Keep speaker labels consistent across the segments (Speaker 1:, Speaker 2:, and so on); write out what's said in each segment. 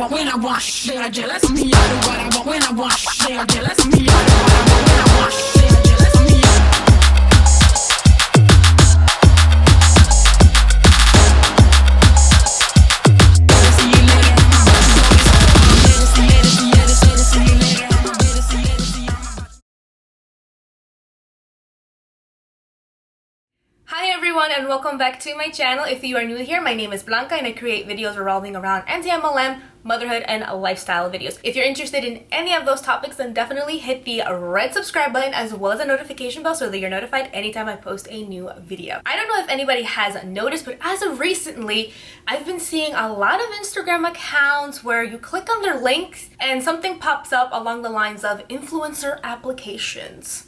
Speaker 1: want when I want. They are jealous. Me, I do what I want when I want. They are jealous. Me, I do what I want when I want. They are jealous. Me,
Speaker 2: Hi everyone and welcome back to my channel. If you are new here, my name is Blanca and I create videos revolving around anti-MLM, motherhood, and lifestyle videos. If you're interested in any of those topics, then definitely hit the red subscribe button as well as the notification bell so that you're notified anytime I post a new video. I don't know if anybody has noticed, but as of recently, I've been seeing a lot of Instagram accounts where you click on their links and something pops up along the lines of influencer applications.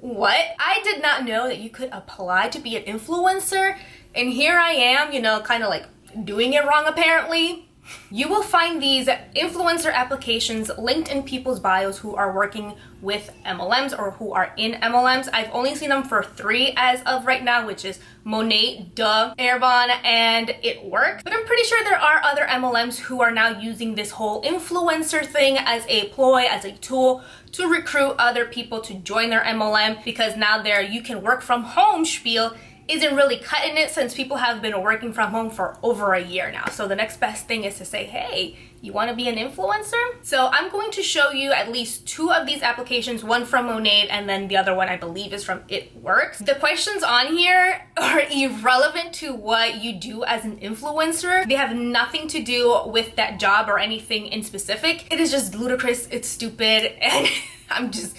Speaker 2: What? I did not know that you could apply to be an influencer, and here I am, you know, kind of like doing it wrong apparently. You will find these influencer applications linked in people's bios who are working with MLMs or who are in MLMs. I've only seen them for 3 as of right now, which is Monat, Airborne, and It Works. But I'm pretty sure there are other MLMs who are now using this whole influencer thing as a ploy, as a tool to recruit other people to join their MLM, because now their you can work from home spiel isn't really cutting it since people have been working from home for over a year now. So the next best thing is to say, hey, you want to be an influencer? So I'm going to show you at least 2 of these applications, one from Monat and then the other one I believe is from It Works. The questions on here are irrelevant to what you do as an influencer. They have nothing to do with that job or anything in specific. It is just ludicrous, it's stupid, and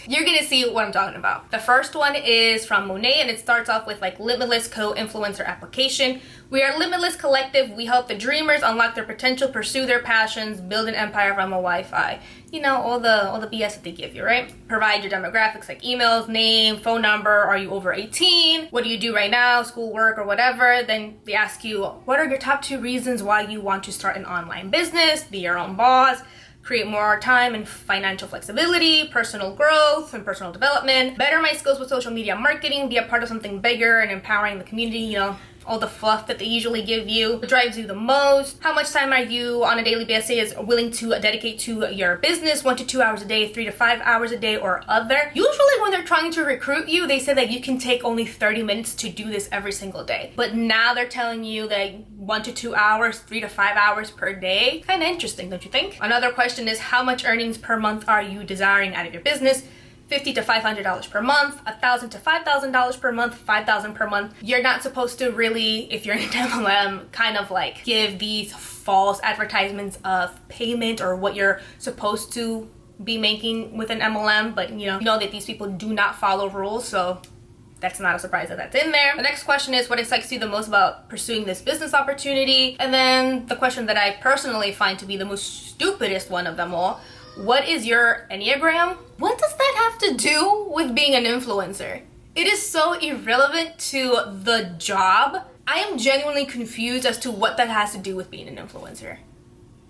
Speaker 2: you're gonna see what I'm talking about. The first one is from Monat and it starts off with like Limitless Co-Influencer Application. We are Limitless Collective. We help the dreamers unlock their potential, pursue their passions, build an empire from a Wi-Fi. You know, all the BS that they give you, right? Provide your demographics like emails, name, phone number, are you over 18? What do you do right now, school, work, or whatever? Then they ask you, what are your top 2 reasons why you want to start an online business, be your own boss, create more time and financial flexibility, personal growth and personal development, better my skills with social media marketing, be a part of something bigger and empowering the community, you know, all the fluff that they usually give you. What drives you the most? How much time are you on a daily basis willing to dedicate to your business? 1 to 2 hours a day, 3 to 5 hours a day, or other. Usually when they're trying to recruit you, they say that you can take only 30 minutes to do this every single day. But now they're telling you that 1 to 2 hours, 3 to 5 hours per day. Kind of interesting, don't you think? Another question is, how much earnings per month are you desiring out of your business? $50 to $500 per month, $1,000 to $5,000 per month, $5,000 per month. You're not supposed to really, if you're in MLM, kind of like give these false advertisements of payment or what you're supposed to be making with an MLM, but you know that these people do not follow rules, so that's not a surprise that that's in there. The next question is, what excites you the most about pursuing this business opportunity? And then the question that I personally find to be the most stupidest one of them all, what is your Enneagram? What does that have to do with being an influencer? It is so irrelevant to the job. I am genuinely confused as to what that has to do with being an influencer.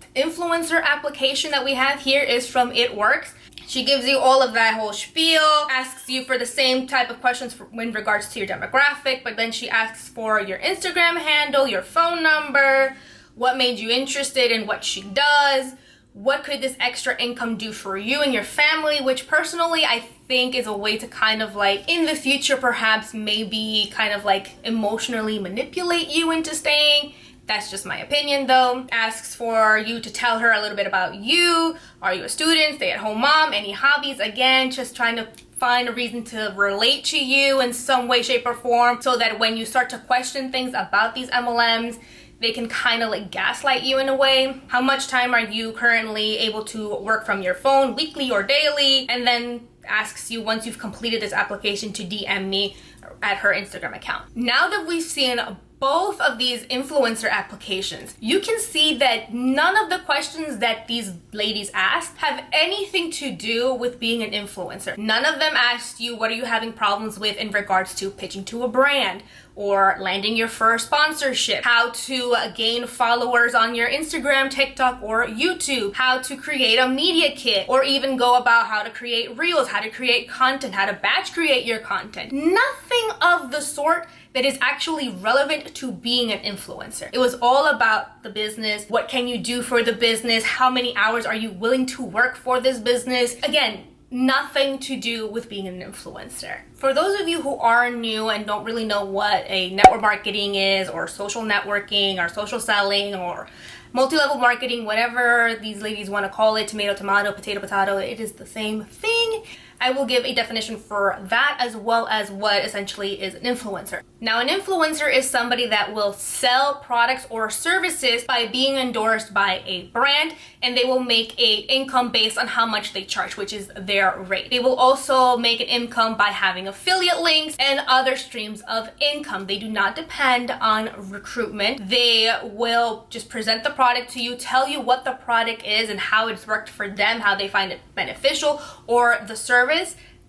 Speaker 2: The influencer application that we have here is from It Works. She gives you all of that whole spiel, asks you for the same type of questions in regards to your demographic, but then she asks for your Instagram handle, your phone number, what made you interested in what she does, what could this extra income do for you and your family, which personally I think is a way to kind of like in the future perhaps maybe kind of like emotionally manipulate you into staying. That's just my opinion though. Asks for you to tell her a little bit about you. Are you a student, stay-at-home mom, any hobbies? Again, just trying to find a reason to relate to you in some way, shape, or form so that when you start to question things about these MLMs, they can kind of like gaslight you in a way. How much time are you currently able to work from your phone, weekly or daily? And then asks you once you've completed this application to DM me at her Instagram account. Now that we've seen both of these influencer applications, you can see that none of the questions that these ladies asked have anything to do with being an influencer. None of them asked you, what are you having problems with in regards to pitching to a brand? or landing your first sponsorship, how to gain followers on your Instagram, TikTok, or YouTube, how to create a media kit, or even go about how to create reels, how to create content, how to batch create your content. Nothing of the sort that is actually relevant to being an influencer. It was all about the business. What can you do for the business? How many hours are you willing to work for this business? Again, nothing to do with being an influencer. For those of you who are new and don't really know what a network marketing is, or social networking, or social selling, or multi-level marketing, whatever these ladies want to call it, tomato, tomato, potato, potato, it is the same thing. I will give a definition for that, as well as what essentially is an influencer. Now, an influencer is somebody that will sell products or services by being endorsed by a brand, and they will make a income based on how much they charge, which is their rate. They will also make an income by having affiliate links and other streams of income. They do not depend on recruitment. They will just present the product to you, tell you what the product is and how it's worked for them, how they find it beneficial, or the service,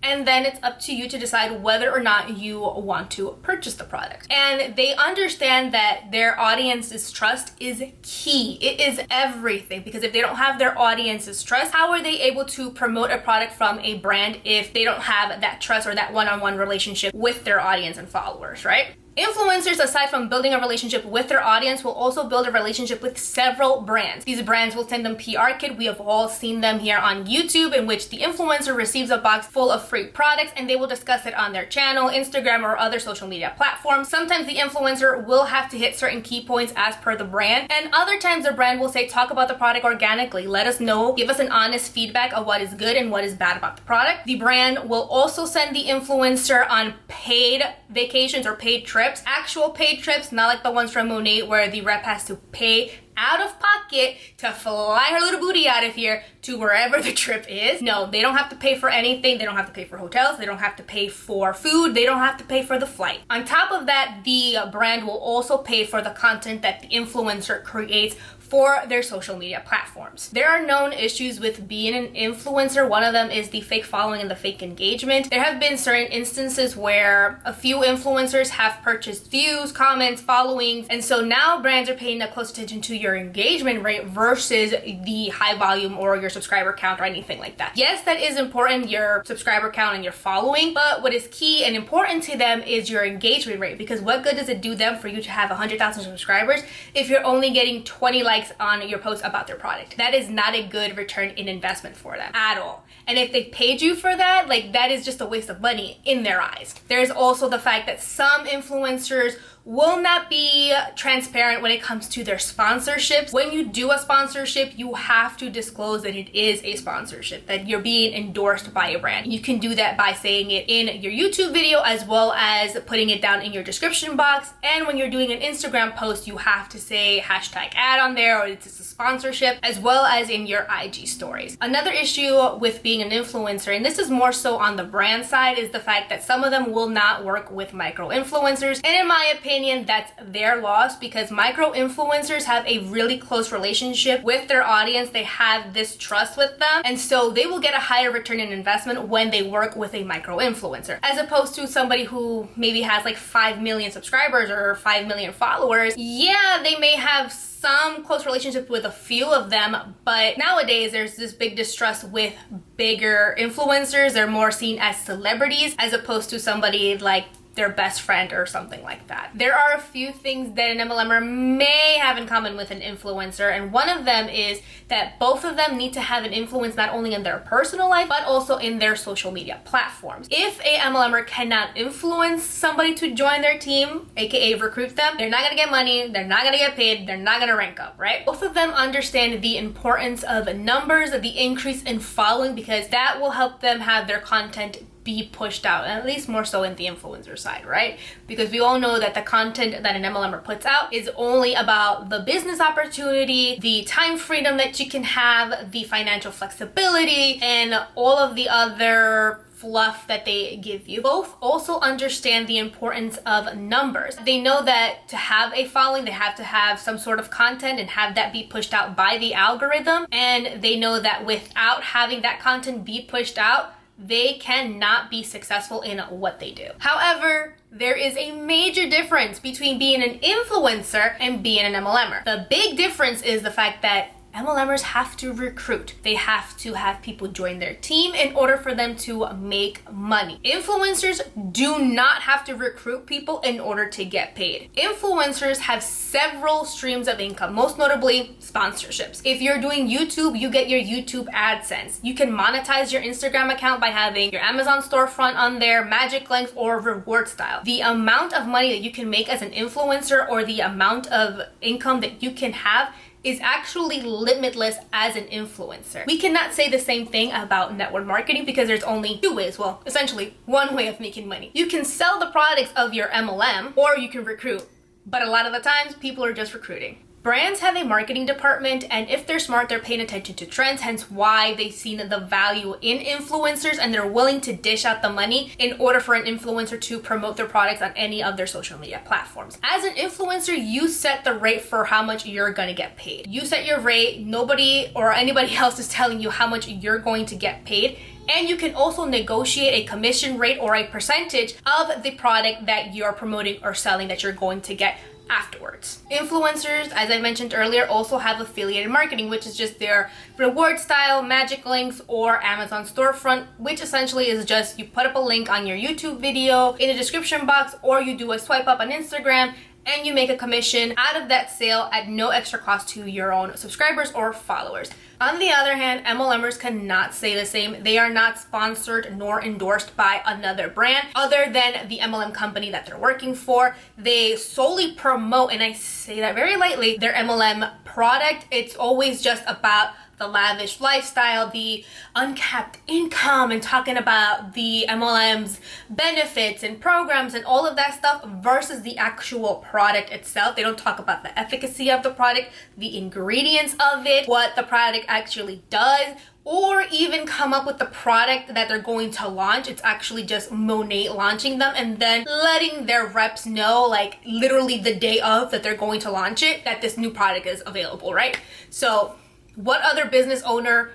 Speaker 2: and then it's up to you to decide whether or not you want to purchase the product. And they understand that their audience's trust is key. It is everything, because if they don't have their audience's trust, how are they able to promote a product from a brand if they don't have that trust or that one-on-one relationship with their audience and followers, right? Influencers, aside from building a relationship with their audience, will also build a relationship with several brands. These brands will send them PR kit. We have all seen them here on YouTube, in which the influencer receives a box full of free products and they will discuss it on their channel, Instagram, or other social media platforms. Sometimes the influencer will have to hit certain key points as per the brand, and other times the brand will say, talk about the product organically. Let us know, give us an honest feedback of what is good and what is bad about the product. The brand will also send the influencer on paid vacations or paid trips. Actual paid trips, not like the ones from Monet where the rep has to pay out of pocket to fly her little booty out of here to wherever the trip is. No, they don't have to pay for anything. They don't have to pay for hotels. They don't have to pay for food. They don't have to pay for the flight. On top of that, the brand will also pay for the content that the influencer creates for their social media platforms. There are known issues with being an influencer. One of them is the fake following and the fake engagement. There have been certain instances where a few influencers have purchased views, comments, followings, and so now brands are paying close attention to your engagement rate versus the high volume or your subscriber count or anything like that. Yes, that is important, your subscriber count and your following, but what is key and important to them is your engagement rate, because what good does it do them for you to have 100,000 subscribers if you're only getting 20 likes on your post about their product? That is not a good return in investment for them at all. And if they paid you for that, like, that is just a waste of money in their eyes. There's also the fact that some influencers will not be transparent when it comes to their sponsorships. When you do a sponsorship, you have to disclose that it is a sponsorship, that you're being endorsed by a brand. You can do that by saying it in your YouTube video, as well as putting it down in your description box. And when you're doing an Instagram post, you have to say hashtag ad on there, or it's a sponsorship, as well as in your IG stories. Another issue with being an influencer, and this is more so on the brand side, is the fact that some of them will not work with micro influencers. And in my opinion, that's their loss, because micro influencers have a really close relationship with their audience. They have this trust with them, and so they will get a higher return in investment when they work with a micro influencer, as opposed to somebody who maybe has like 5 million subscribers or 5 million followers. Yeah, they may have some close relationships with a few of them, but nowadays there's this big distrust with bigger influencers. They're more seen as celebrities as opposed to somebody like their best friend or something like that. There are a few things that an MLMer may have in common with an influencer, and one of them is that both of them need to have an influence not only in their personal life, but also in their social media platforms. If a MLMer cannot influence somebody to join their team, aka recruit them, they're not gonna get money, they're not gonna get paid, they're not gonna rank up, right? Both of them understand the importance of numbers, of the increase in following, because that will help them have their content be pushed out, and at least more so in the influencer side, right? Because we all know that the content that an MLMer puts out is only about the business opportunity, the time freedom that you can have, the financial flexibility, and all of the other fluff that they give you. Both also understand the importance of numbers. They know that to have a following, they have to have some sort of content and have that be pushed out by the algorithm, and they know that without having that content be pushed out, they cannot be successful in what they do. However, there is a major difference between being an influencer and being an MLMer. The big difference is the fact that MLMers have to recruit. They have to have people join their team in order for them to make money. Influencers do not have to recruit people in order to get paid. Influencers have several streams of income, most notably sponsorships. If you're doing YouTube, you get your YouTube AdSense. You can monetize your Instagram account by having your Amazon storefront on there, magic links, or reward style. The amount of money that you can make as an influencer, or the amount of income that you can have, is actually limitless as an influencer. We cannot say the same thing about network marketing because there's only two ways, well, essentially one way of making money. You can sell the products of your MLM or you can recruit, but a lot of the times people are just recruiting. Brands have a marketing department, and if they're smart, they're paying attention to trends, hence why they've seen the value in influencers and they're willing to dish out the money in order for an influencer to promote their products on any of their social media platforms. As an influencer, you set the rate for how much you're gonna get paid. You set your rate, nobody or anybody else is telling you how much you're going to get paid. And you can also negotiate a commission rate or a percentage of the product that you're promoting or selling that you're going to get afterwards. Influencers, as I mentioned earlier, also have affiliated marketing, which is just their reward style, magic links, or Amazon storefront, which essentially is just you put up a link on your YouTube video in the description box, or you do a swipe up on Instagram and you make a commission out of that sale at no extra cost to your own subscribers or followers. On the other hand, MLMers cannot say the same. They are not sponsored nor endorsed by another brand other than the MLM company that they're working for. They solely promote, and I say that very lightly, their MLM product. It's always just about the lavish lifestyle, the uncapped income, and talking about the MLM's benefits and programs and all of that stuff versus the actual product itself. They don't talk about the efficacy of the product, the ingredients of it, what the product actually does, or even come up with the product that they're going to launch. It's actually just Monet launching them and then letting their reps know, like literally the day of that they're going to launch it, that this new product is available, right? So what other business owner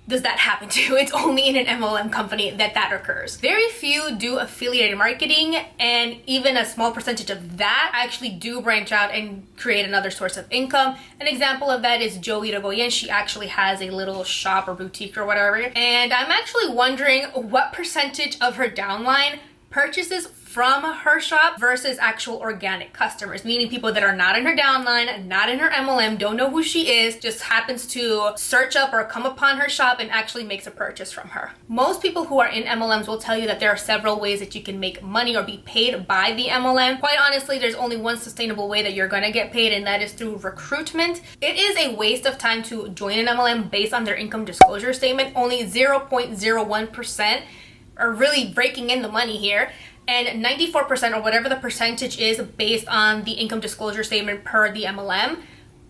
Speaker 2: does that happen to? It's only in an MLM company that occurs. Very few do affiliated marketing, and even a small percentage of that actually do branch out and create another source of income. An example of that is Joey Irigoyen. She actually has a little shop or boutique or whatever, and I'm actually wondering what percentage of her downline purchases from her shop versus actual organic customers, meaning people that are not in her downline, not in her MLM, don't know who she is, just happens to search up or come upon her shop and actually makes a purchase from her. Most people who are in MLMs will tell you that there are several ways that you can make money or be paid by the MLM. Quite honestly, there's only one sustainable way that you're gonna get paid, and that is through recruitment. It is a waste of time to join an MLM based on their income disclosure statement. Only 0.01% are really breaking in the money here. And 94% or whatever the percentage is based on the income disclosure statement per the MLM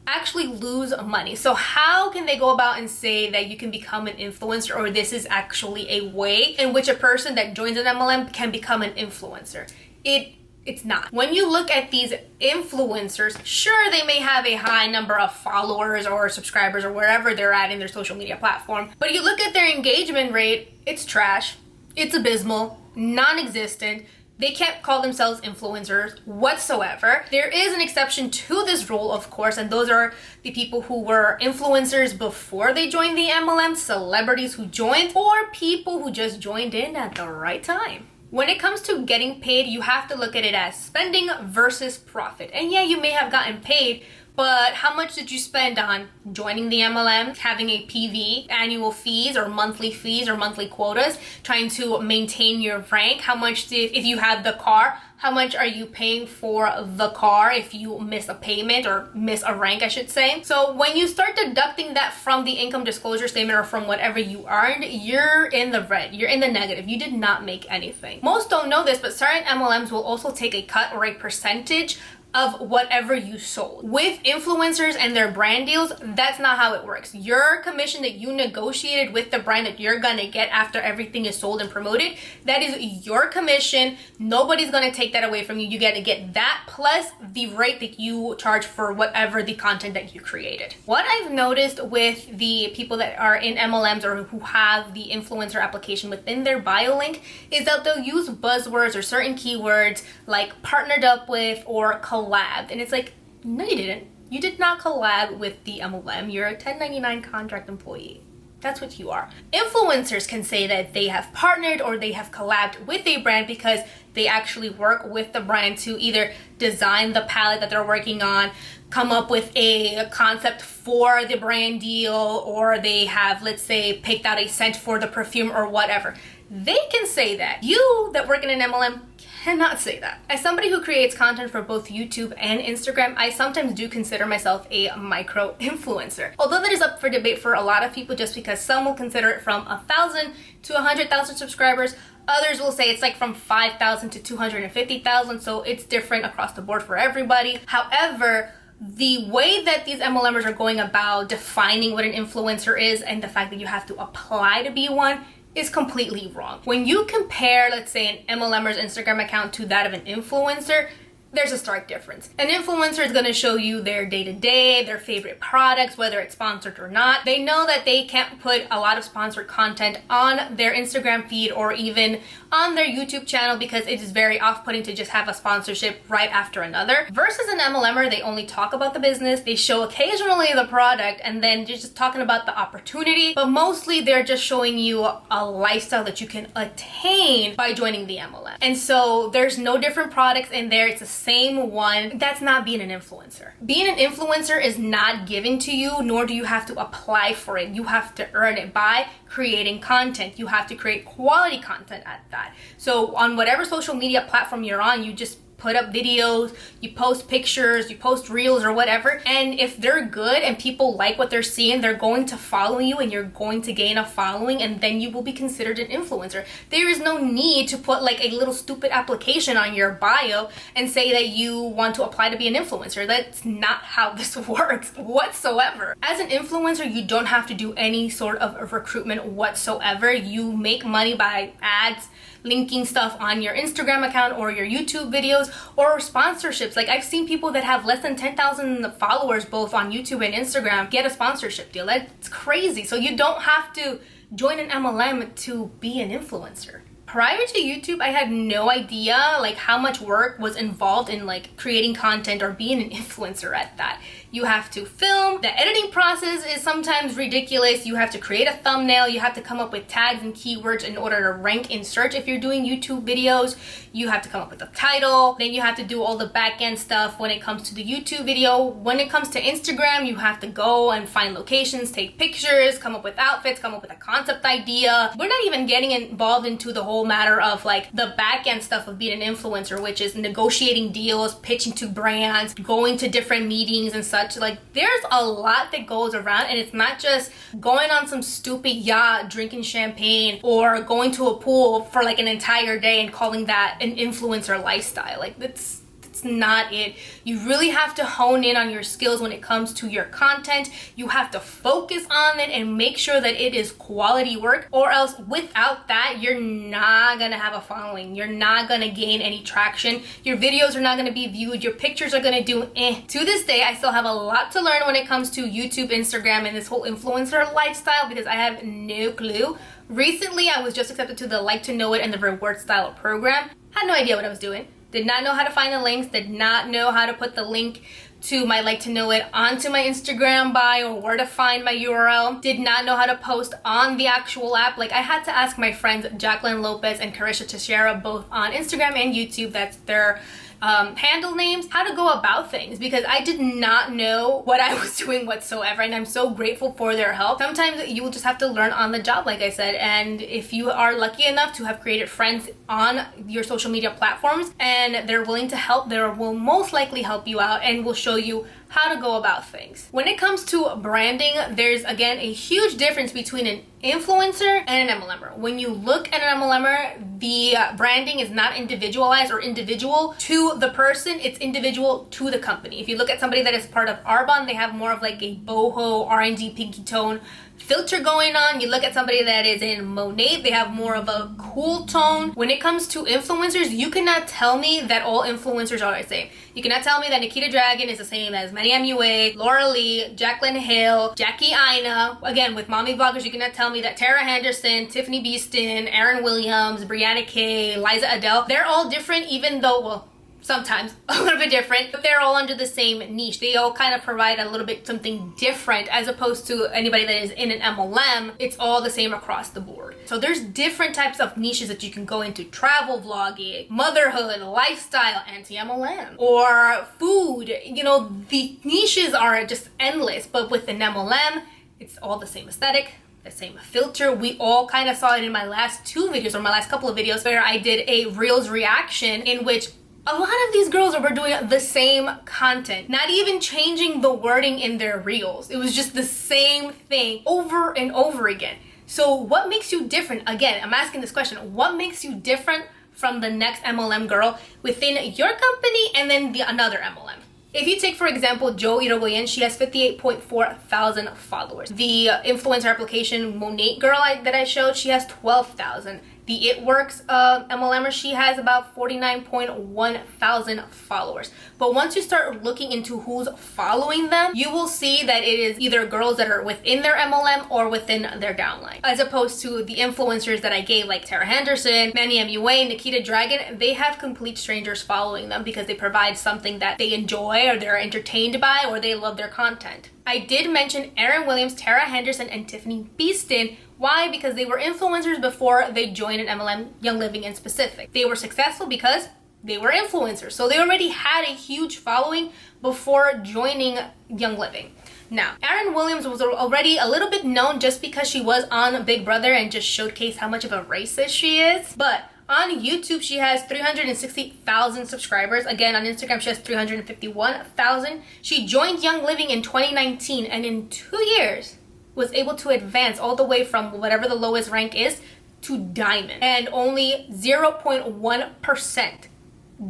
Speaker 2: actually lose money. So how can they go about and say that you can become an influencer, or this is actually a way in which a person that joins an MLM can become an influencer? It's not. When you look at these influencers, sure, they may have a high number of followers or subscribers or wherever they're at in their social media platform, but you look at their engagement rate, it's trash. It's abysmal, non-existent. They can't call themselves influencers whatsoever. There is an exception to this rule, of course, and those are the people who were influencers before they joined the MLM, celebrities who joined, or people who just joined in at the right time. When it comes to getting paid, you have to look at it as spending versus profit. And yeah, you may have gotten paid, but how much did you spend on joining the MLM, having a PV, annual fees or monthly quotas, trying to maintain your rank? How much if you have the car, how much are you paying for the car if you miss a payment or miss a rank, I should say? So when you start deducting that from the income disclosure statement or from whatever you earned, you're in the red, you're in the negative. You did not make anything. Most don't know this, but certain MLMs will also take a cut or a percentage of whatever you sold. With influencers and their brand deals, that's not how it works. Your commission that you negotiated with the brand that you're gonna get after everything is sold and promoted, that is your commission. Nobody's gonna take that away from you. You gotta get that plus the rate that you charge for whatever the content that you created. What I've noticed with the people that are in MLMs or who have the influencer application within their bio link is that they'll use buzzwords or certain keywords like partnered up with or collabed, and it's like, no, you didn't. You did not collab with the MLM. You're a 1099 contract employee. That's what you are. Influencers can say that they have partnered or they have collabed with a brand because they actually work with the brand to either design the palette that they're working on, come up with a concept for the brand deal, or they have, let's say, picked out a scent for the perfume or whatever. They can say that. You that work in an MLM cannot say that. As somebody who creates content for both YouTube and Instagram, I sometimes do consider myself a micro influencer. Although that is up for debate for a lot of people, just because some will consider it from 1,000 to 100,000 subscribers. Others will say it's like from 5,000 to 250,000, so it's different across the board for everybody. However, the way that these MLMers are going about defining what an influencer is and the fact that you have to apply to be one is completely wrong. When you compare, let's say, an MLMer's Instagram account to that of an influencer, there's a stark difference. An influencer is going to show you their day-to-day, their favorite products, whether it's sponsored or not. They know that they can't put a lot of sponsored content on their Instagram feed or even on their YouTube channel because it is very off-putting to just have a sponsorship right after another. Versus an MLMer, they only talk about the business, they show occasionally the product, and then they're just talking about the opportunity, but mostly they're just showing you a lifestyle that you can attain by joining the MLM. And so there's no different products in there, it's the same one. That's not being an influencer. Being an influencer is not given to you, nor do you have to apply for it. You have to earn it by creating content. You have to create quality content at that. So on whatever social media platform you're on, you just put up videos, you post pictures, you post reels or whatever, and if they're good and people like what they're seeing, they're going to follow you and you're going to gain a following, and then you will be considered an influencer. There is no need to put like a little stupid application on your bio and say that you want to apply to be an influencer. That's not how this works whatsoever. As an influencer, you don't have to do any sort of recruitment whatsoever. You make money by ads, linking stuff on your Instagram account or your YouTube videos, or sponsorships. Like, I've seen people that have less than 10,000 followers both on YouTube and Instagram get a sponsorship deal. That's crazy. So you don't have to join an MLM to be an influencer. Prior to YouTube, I had no idea like how much work was involved in like creating content or being an influencer at that. You have to film. The editing process is sometimes ridiculous. You have to create a thumbnail. You have to come up with tags and keywords in order to rank in search if you're doing YouTube videos. You have to come up with a title. Then you have to do all the back end stuff when it comes to the YouTube video. When it comes to Instagram, you have to go and find locations, take pictures, come up with outfits, come up with a concept idea. We're not even getting involved into the whole matter of like the back end stuff of being an influencer, which is negotiating deals, pitching to brands, going to different meetings and such. Like, there's a lot that goes around, and it's not just going on some stupid yacht drinking champagne or going to a pool for like an entire day and calling that an influencer lifestyle. Like, that's not it. You really have to hone in on your skills when it comes to your content. You have to focus on it and make sure that it is quality work, or else without that, you're not gonna have a following. You're not gonna gain any traction. Your videos are not gonna be viewed. Your pictures are gonna do eh. To this day, I still have a lot to learn when it comes to YouTube, Instagram, and this whole influencer lifestyle because I have no clue. Recently, I was just accepted to the Like to Know It and the Reward Style program. Had no idea what I was doing. Did not know how to find the links, did not know how to put the link to my Like to Know It onto my Instagram bio or where to find my URL. Did not know how to post on the actual app. Like, I had to ask my friends Jacqueline Lopez and Carisha Teixeira, both on Instagram and YouTube, that's their handle names, how to go about things, because I did not know what I was doing whatsoever, and I'm so grateful for their help. Sometimes you will just have to learn on the job, like I said, and if you are lucky enough to have created friends on your social media platforms and they're willing to help, they will most likely help you out and will show you how to go about things. When it comes to branding, there's again a huge difference between an influencer and an MLMer. When you look at an MLMer, the branding is not individualized or individual to the person, it's individual to the company. If you look at somebody that is part of Arbonne, they have more of like a boho, R&D, pinky tone filter going on. You look at somebody that is in Monet, they have more of a cool tone. When it comes to influencers, you cannot tell me that all influencers are the same. You cannot tell me that Nikita Dragon is the same as Manny MUA, Laura Lee, Jaclyn Hill, Jackie Aina. Again, with mommy vloggers, you cannot tell me that Tara Henderson, Tiffany Beeston, Erin Williams, Brianna Kay, Liza Adele, they're all different, even though, well, sometimes a little bit different, but they're all under the same niche. They all kind of provide a little bit something different, as opposed to anybody that is in an MLM. It's all the same across the board. So there's different types of niches that you can go into: travel vlogging, motherhood, lifestyle, anti-MLM, or food. You know, the niches are just endless, but with an MLM, it's all the same aesthetic, the same filter. We all kind of saw it in my last two videos, or my last couple of videos, where I did a Reels reaction in which a lot of these girls were doing the same content, not even changing the wording in their reels. It was just the same thing over and over again. So what makes you different? Again, I'm asking this question. What makes you different from the next MLM girl within your company and then another MLM? If you take, for example, Jo Irigoyen, she has 58.4 thousand followers. The influencer application Monet girl that I showed, she has 12,000. The It Works MLMer, she has about 49.1 thousand followers. But once you start looking into who's following them, you will see that it is either girls that are within their MLM or within their downline. As opposed to the influencers that I gave, like Tara Henderson, Manny MUA, Nikita Dragon, they have complete strangers following them because they provide something that they enjoy or they're entertained by or they love their content. I did mention Erin Williams, Tara Henderson, and Tiffany Beeston. Why? Because they were influencers before they joined an MLM, Young Living in specific. They were successful because they were influencers. So they already had a huge following before joining Young Living. Now, Erin Williams was already a little bit known just because she was on Big Brother and just showcased how much of a racist she is. But on YouTube, she has 360,000 subscribers. Again, on Instagram, she has 351,000. She joined Young Living in 2019, and in 2 years, was able to advance all the way from whatever the lowest rank is to diamond. And only 0.1%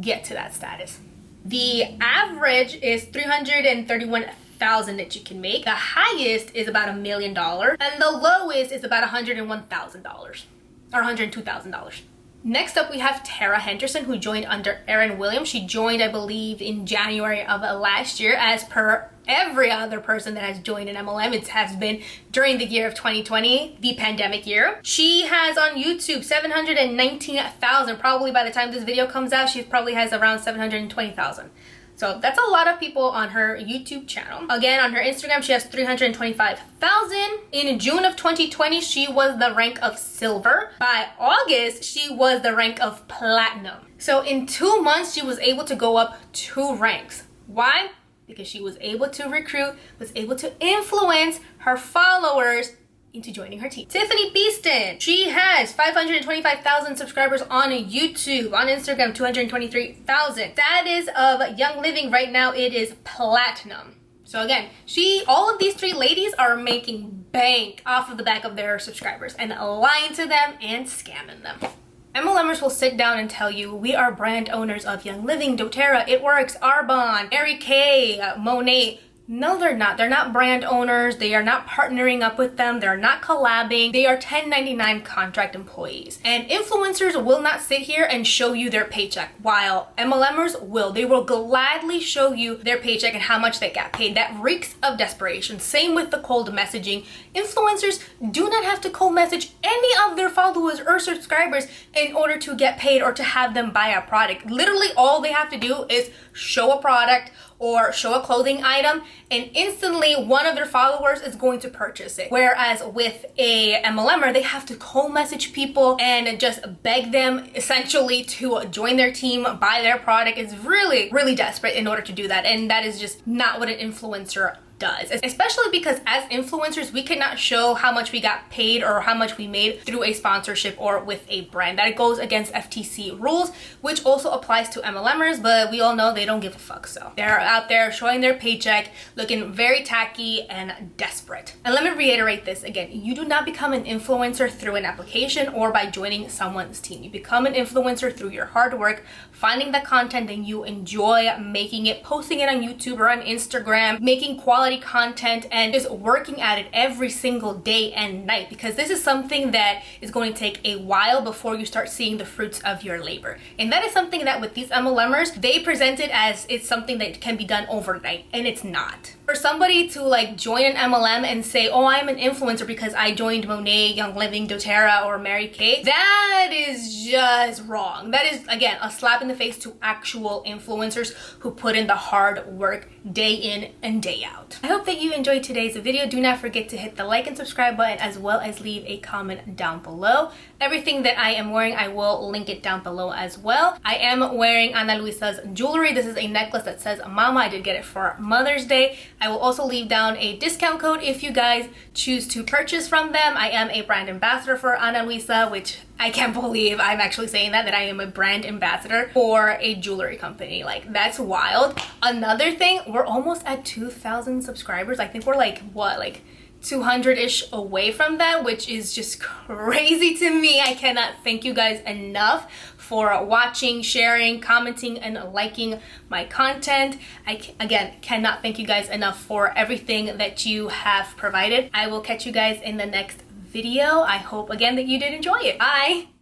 Speaker 2: get to that status. The average is 331,000 that you can make. The highest is about $1 million, and the lowest is about $101,000 or $102,000. Next up, we have Tara Henderson, who joined under Erin Williams. She joined, I believe, in January of last year. As per every other person that has joined an MLM, it has been during the year of 2020, the pandemic year. She has on YouTube 719,000. Probably by the time this video comes out, she probably has around 720,000. So that's a lot of people on her YouTube channel. Again, on her Instagram, she has 325,000. In June of 2020, she was the rank of silver. By August, she was the rank of platinum. So in 2 months, she was able to go up 2 ranks. Why? Because she was able to recruit, was able to influence her followers into joining her team. Tiffany Beeston, she has 525,000 subscribers on YouTube. On Instagram, 223,000. Status of Young Living right now, it is platinum. So again, all of these 3 ladies are making bank off of the back of their subscribers and lying to them and scamming them. MLMers will sit down and tell you, we are brand owners of Young Living, doTERRA, It Works, Arbonne, Mary Kay, Monet. No, they're not. They're not brand owners. They are not partnering up with them. They're not collabing. They are 1099 contract employees. And influencers will not sit here and show you their paycheck, while MLMers will. They will gladly show you their paycheck and how much they got paid. That reeks of desperation. Same with the cold messaging. Influencers do not have to cold message any of their followers or subscribers in order to get paid or to have them buy a product. Literally, all they have to do is show a product or show a clothing item, and instantly one of their followers is going to purchase it. Whereas with a MLMer, they have to cold message people and just beg them essentially to join their team, buy their product. It's really, really desperate in order to do that. And that is just not what an influencer does, especially because as influencers, we cannot show how much we got paid or how much we made through a sponsorship or with a brand. That goes against FTC rules, which also applies to MLMers, but we all know they don't give a fuck. So they're out there showing their paycheck, looking very tacky and desperate. And let me reiterate this again. You do not become an influencer through an application or by joining someone's team. You become an influencer through your hard work, finding the content that you enjoy, making it, posting it on YouTube or on Instagram, making quality content, and just working at it every single day and night, because this is something that is going to take a while before you start seeing the fruits of your labor. And that is something that with these MLMers, they present it as it's something that can be done overnight, and it's not. For somebody to like join an MLM and say, oh, I'm an influencer because I joined Monet, Young Living, doTERRA, or Mary Kay, that is just wrong. That is, again, a slap in the face to actual influencers who put in the hard work day in and day out. I hope that you enjoyed today's video. Do not forget to hit the like and subscribe button, as well as leave a comment down below. Everything that I am wearing, I will link it down below as well. I am wearing Ana Luisa's jewelry. This is a necklace that says Mama. I did get it for Mother's Day. I will also leave down a discount code if you guys choose to purchase from them. I am a brand ambassador for Ana Luisa, which I can't believe I'm actually saying that I am a brand ambassador for a jewelry company. Like, that's wild. Another thing, we're almost at 2,000 subscribers. I think we're like, what, like 200-ish away from that, which is just crazy to me. I cannot thank you guys enough for watching, sharing, commenting, and liking my content. Again, cannot thank you guys enough for everything that you have provided. I will catch you guys in the next video. I hope again that you did enjoy it. Bye!